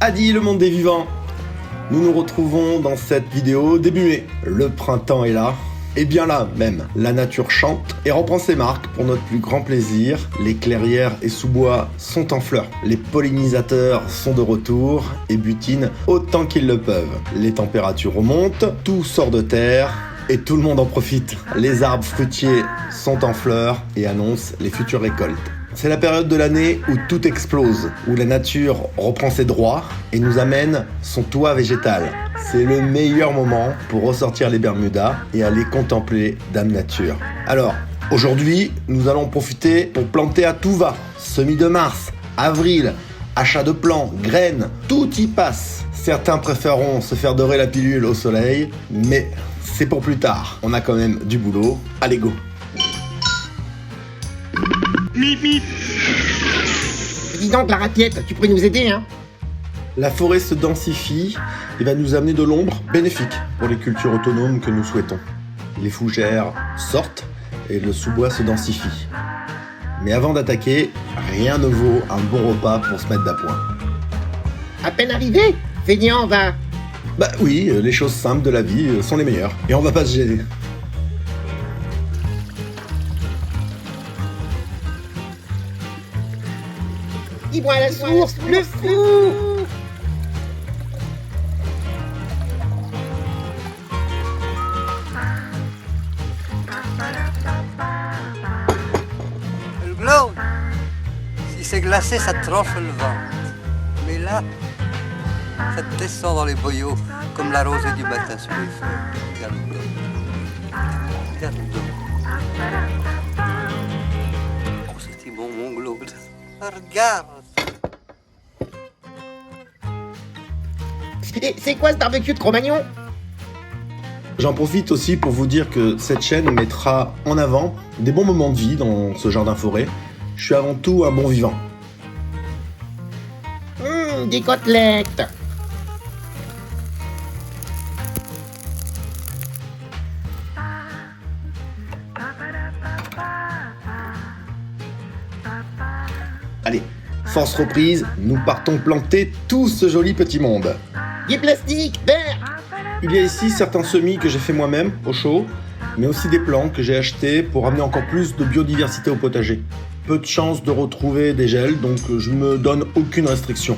Adi, le monde des vivants. Nous nous retrouvons dans cette vidéo début mai. Le printemps est là, et bien là même. La nature chante et reprend ses marques pour notre plus grand plaisir. Les clairières et sous-bois sont en fleurs. Les pollinisateurs sont de retour et butinent autant qu'ils le peuvent. Les températures remontent, tout sort de terre et tout le monde en profite. Les arbres fruitiers sont en fleurs et annoncent les futures récoltes. C'est la période de l'année où tout explose, où la nature reprend ses droits et nous amène son toit végétal. C'est le meilleur moment pour ressortir les Bermudas et aller contempler Dame Nature. Alors, aujourd'hui, nous allons profiter pour planter à tout va. Semis de mars, avril, achat de plants, graines, tout y passe. Certains préféreront se faire dorer la pilule au soleil, mais c'est pour plus tard. On a quand même du boulot. Allez, go! Mip, mip. Dis donc, la rapiette, tu pourrais nous aider, hein? La forêt se densifie et va nous amener de l'ombre bénéfique pour les cultures autonomes que nous souhaitons. Les fougères sortent et le sous-bois se densifie. Mais avant d'attaquer, rien ne vaut un bon repas pour se mettre d'appoint. À peine arrivé, feignant, va. Bah oui, les choses simples de la vie sont les meilleures. Et on va pas se gêner. Dis-moi à la source, le fou! Le glauque, si c'est glacé, ça te tranche le ventre. Mais là, ça te descend dans les boyaux, comme la rosée du matin sur les feuilles. Regarde donc. Regarde donc. Oh, c'était bon, mon glauque. Regarde. C'est quoi ce barbecue de Cro-Magnon? J'en profite aussi pour vous dire que cette chaîne mettra en avant des bons moments de vie dans ce jardin forêt. Je suis avant tout un bon vivant. Des côtelettes. Allez, force reprise, nous partons planter tout ce joli petit monde. Des plastiques, verts. Il y a ici certains semis que j'ai fait moi-même, au chaud, mais aussi des plants que j'ai achetés pour amener encore plus de biodiversité au potager. Peu de chances de retrouver des gels, donc je me donne aucune restriction.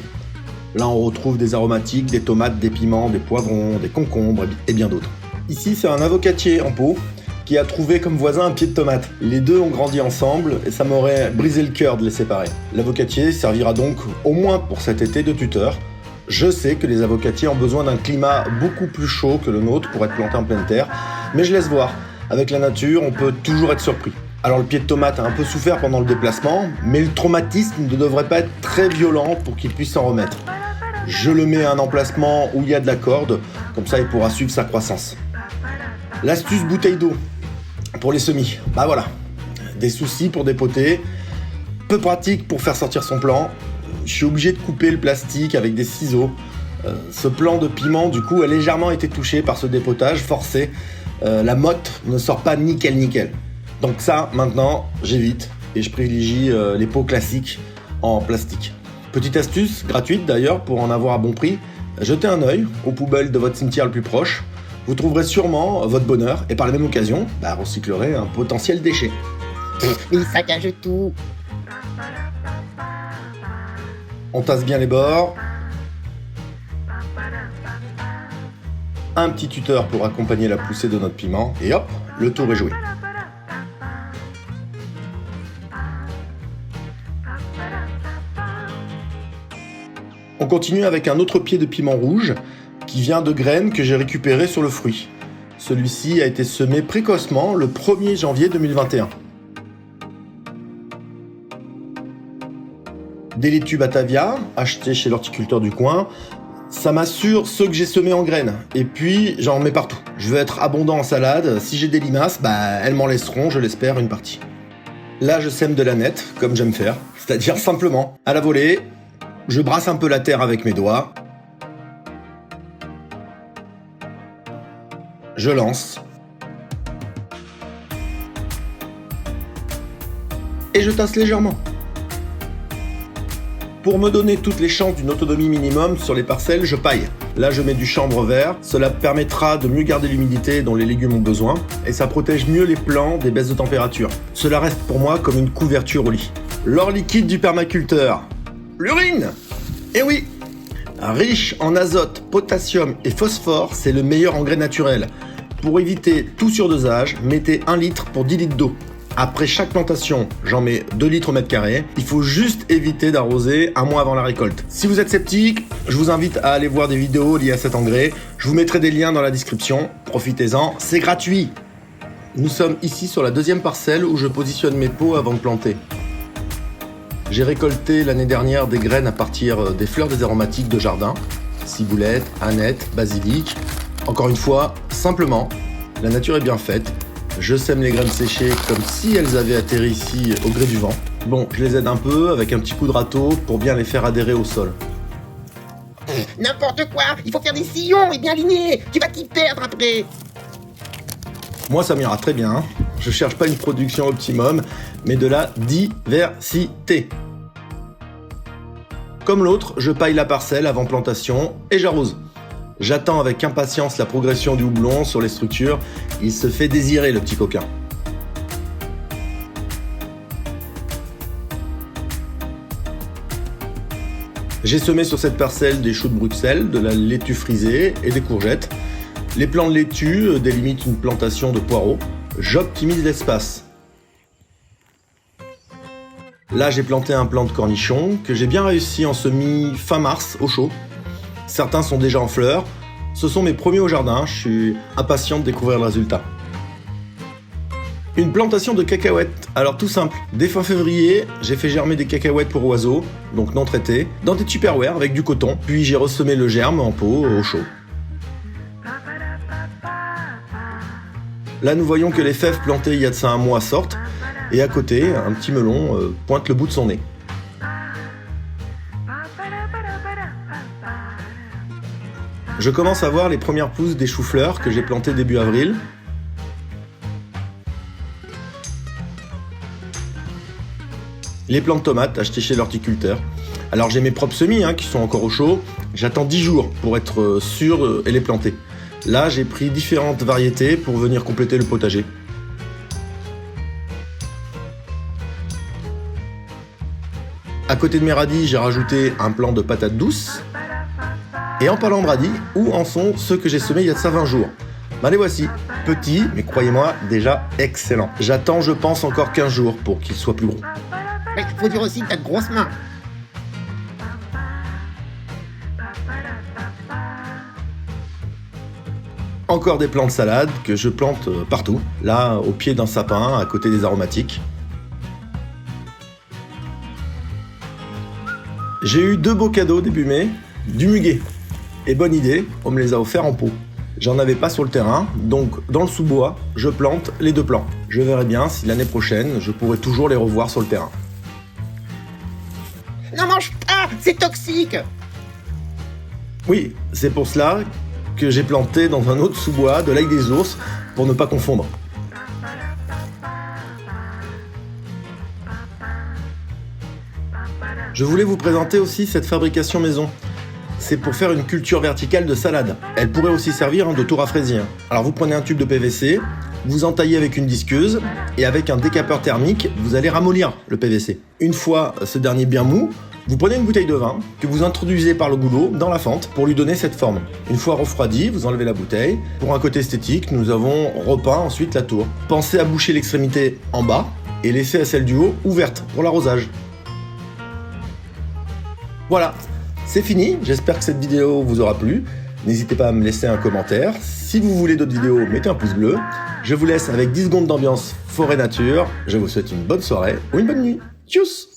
Là, on retrouve des aromatiques, des tomates, des piments, des poivrons, des concombres et bien d'autres. Ici, c'est un avocatier en pot qui a trouvé comme voisin un pied de tomate. Les deux ont grandi ensemble et ça m'aurait brisé le cœur de les séparer. L'avocatier servira donc au moins pour cet été de tuteur. Je sais que les avocatiers ont besoin d'un climat beaucoup plus chaud que le nôtre pour être plantés en pleine terre, mais je laisse voir. Avec la nature, on peut toujours être surpris. Alors le pied de tomate a un peu souffert pendant le déplacement, mais le traumatisme ne devrait pas être très violent pour qu'il puisse s'en remettre. Je le mets à un emplacement où il y a de la corde, comme ça il pourra suivre sa croissance. L'astuce bouteille d'eau pour les semis, bah voilà, des soucis pour dépoter, peu pratique pour faire sortir son plant. Je suis obligé de couper le plastique avec des ciseaux. Ce plant de piment, du coup, a légèrement été touché par ce dépotage forcé. La motte ne sort pas nickel. Donc ça, maintenant, j'évite et je privilégie les pots classiques en plastique. Petite astuce, gratuite d'ailleurs, pour en avoir à bon prix, jetez un œil aux poubelles de votre cimetière le plus proche. Vous trouverez sûrement votre bonheur et par la même occasion, recyclerez un potentiel déchet. Il saccage tout. On tasse bien les bords. Un petit tuteur pour accompagner la poussée de notre piment. Et hop, le tour est joué. On continue avec un autre pied de piment rouge qui vient de graines que j'ai récupérées sur le fruit. Celui-ci a été semé précocement le 1er janvier 2021. Des laitues Batavia, achetées chez l'horticulteur du coin. Ça m'assure ceux que j'ai semés en graines. Et puis, j'en mets partout. Je veux être abondant en salade. Si j'ai des limaces, elles m'en laisseront, je l'espère, une partie. Là, je sème de la nette, comme j'aime faire. C'est-à-dire simplement, à la volée, je brasse un peu la terre avec mes doigts. Je lance. Et je tasse légèrement. Pour me donner toutes les chances d'une autonomie minimum sur les parcelles, je paille. Là, je mets du chanvre vert. Cela permettra de mieux garder l'humidité dont les légumes ont besoin et ça protège mieux les plants des baisses de température. Cela reste pour moi comme une couverture au lit. L'or liquide du permaculteur. L'urine! Eh oui! Riche en azote, potassium et phosphore, c'est le meilleur engrais naturel. Pour éviter tout surdosage, mettez 1 litre pour 10 litres d'eau. Après chaque plantation, j'en mets 2 litres au mètre carré. Il faut juste éviter d'arroser un mois avant la récolte. Si vous êtes sceptique, je vous invite à aller voir des vidéos liées à cet engrais. Je vous mettrai des liens dans la description. Profitez-en, c'est gratuit. Nous sommes ici sur la deuxième parcelle où je positionne mes pots avant de planter. J'ai récolté l'année dernière des graines à partir des fleurs des aromatiques de jardin. Ciboulette, aneth, basilic. Encore une fois, simplement, la nature est bien faite. Je sème les graines séchées comme si elles avaient atterri ici au gré du vent. Bon, je les aide un peu avec un petit coup de râteau pour bien les faire adhérer au sol. N'importe quoi, il faut faire des sillons et bien alignés. Tu vas t'y perdre après. Moi, ça m'ira très bien. Je cherche pas une production optimum, mais de la diversité. Comme l'autre, je paille la parcelle avant plantation et j'arrose. J'attends avec impatience la progression du houblon sur les structures. Il se fait désirer, le petit coquin. J'ai semé sur cette parcelle des choux de Bruxelles, de la laitue frisée et des courgettes. Les plants de laitue délimitent une plantation de poireaux. J'optimise l'espace. Là, j'ai planté un plant de cornichons que j'ai bien réussi en semis fin mars au chaud. Certains sont déjà en fleurs. Ce sont mes premiers au jardin, je suis impatient de découvrir le résultat. Une plantation de cacahuètes. Alors tout simple, dès fin février, j'ai fait germer des cacahuètes pour oiseaux, donc non traitées, dans des tupperwares avec du coton, puis j'ai ressemé le germe en pot au chaud. Là, nous voyons que les fèves plantées il y a de ça un mois sortent, et à côté, un petit melon pointe le bout de son nez. Je commence à voir les premières pousses des choux-fleurs que j'ai plantées début avril. Les plants de tomates achetés chez l'horticulteur. Alors j'ai mes propres semis qui sont encore au chaud. J'attends 10 jours pour être sûr et les planter. Là, j'ai pris différentes variétés pour venir compléter le potager. À côté de mes radis, j'ai rajouté un plant de patates douces. Et en parlant de radis, où en sont ceux que j'ai semés il y a de ça 20 jours? Les voici, petits, mais croyez-moi, déjà excellents. J'attends, je pense, encore 15 jours pour qu'ils soient plus gros. Il faut dire aussi que t'as de grosses mains. Encore des plants de salade que je plante partout. Là, au pied d'un sapin, à côté des aromatiques. J'ai eu 2 beaux cadeaux début mai, du muguet. Et bonne idée, on me les a offerts en pot. J'en avais pas sur le terrain, donc dans le sous-bois, je plante les 2 plants. Je verrai bien si l'année prochaine, je pourrai toujours les revoir sur le terrain. Non, mange pas, c'est toxique. Oui, c'est pour cela que j'ai planté dans un autre sous-bois de l'ail des ours, pour ne pas confondre. Je voulais vous présenter aussi cette fabrication maison. C'est pour faire une culture verticale de salade. Elle pourrait aussi servir de tour à fraisier. Alors vous prenez un tube de PVC, vous entaillez avec une disqueuse et avec un décapeur thermique, vous allez ramollir le PVC. Une fois ce dernier bien mou, vous prenez une bouteille de vin que vous introduisez par le goulot dans la fente pour lui donner cette forme. Une fois refroidi, vous enlevez la bouteille. Pour un côté esthétique, nous avons repeint ensuite la tour. Pensez à boucher l'extrémité en bas et laisser à celle du haut ouverte pour l'arrosage. Voilà. C'est fini, j'espère que cette vidéo vous aura plu. N'hésitez pas à me laisser un commentaire. Si vous voulez d'autres vidéos, mettez un pouce bleu. Je vous laisse avec 10 secondes d'ambiance forêt nature. Je vous souhaite une bonne soirée ou une bonne nuit. Tchuss!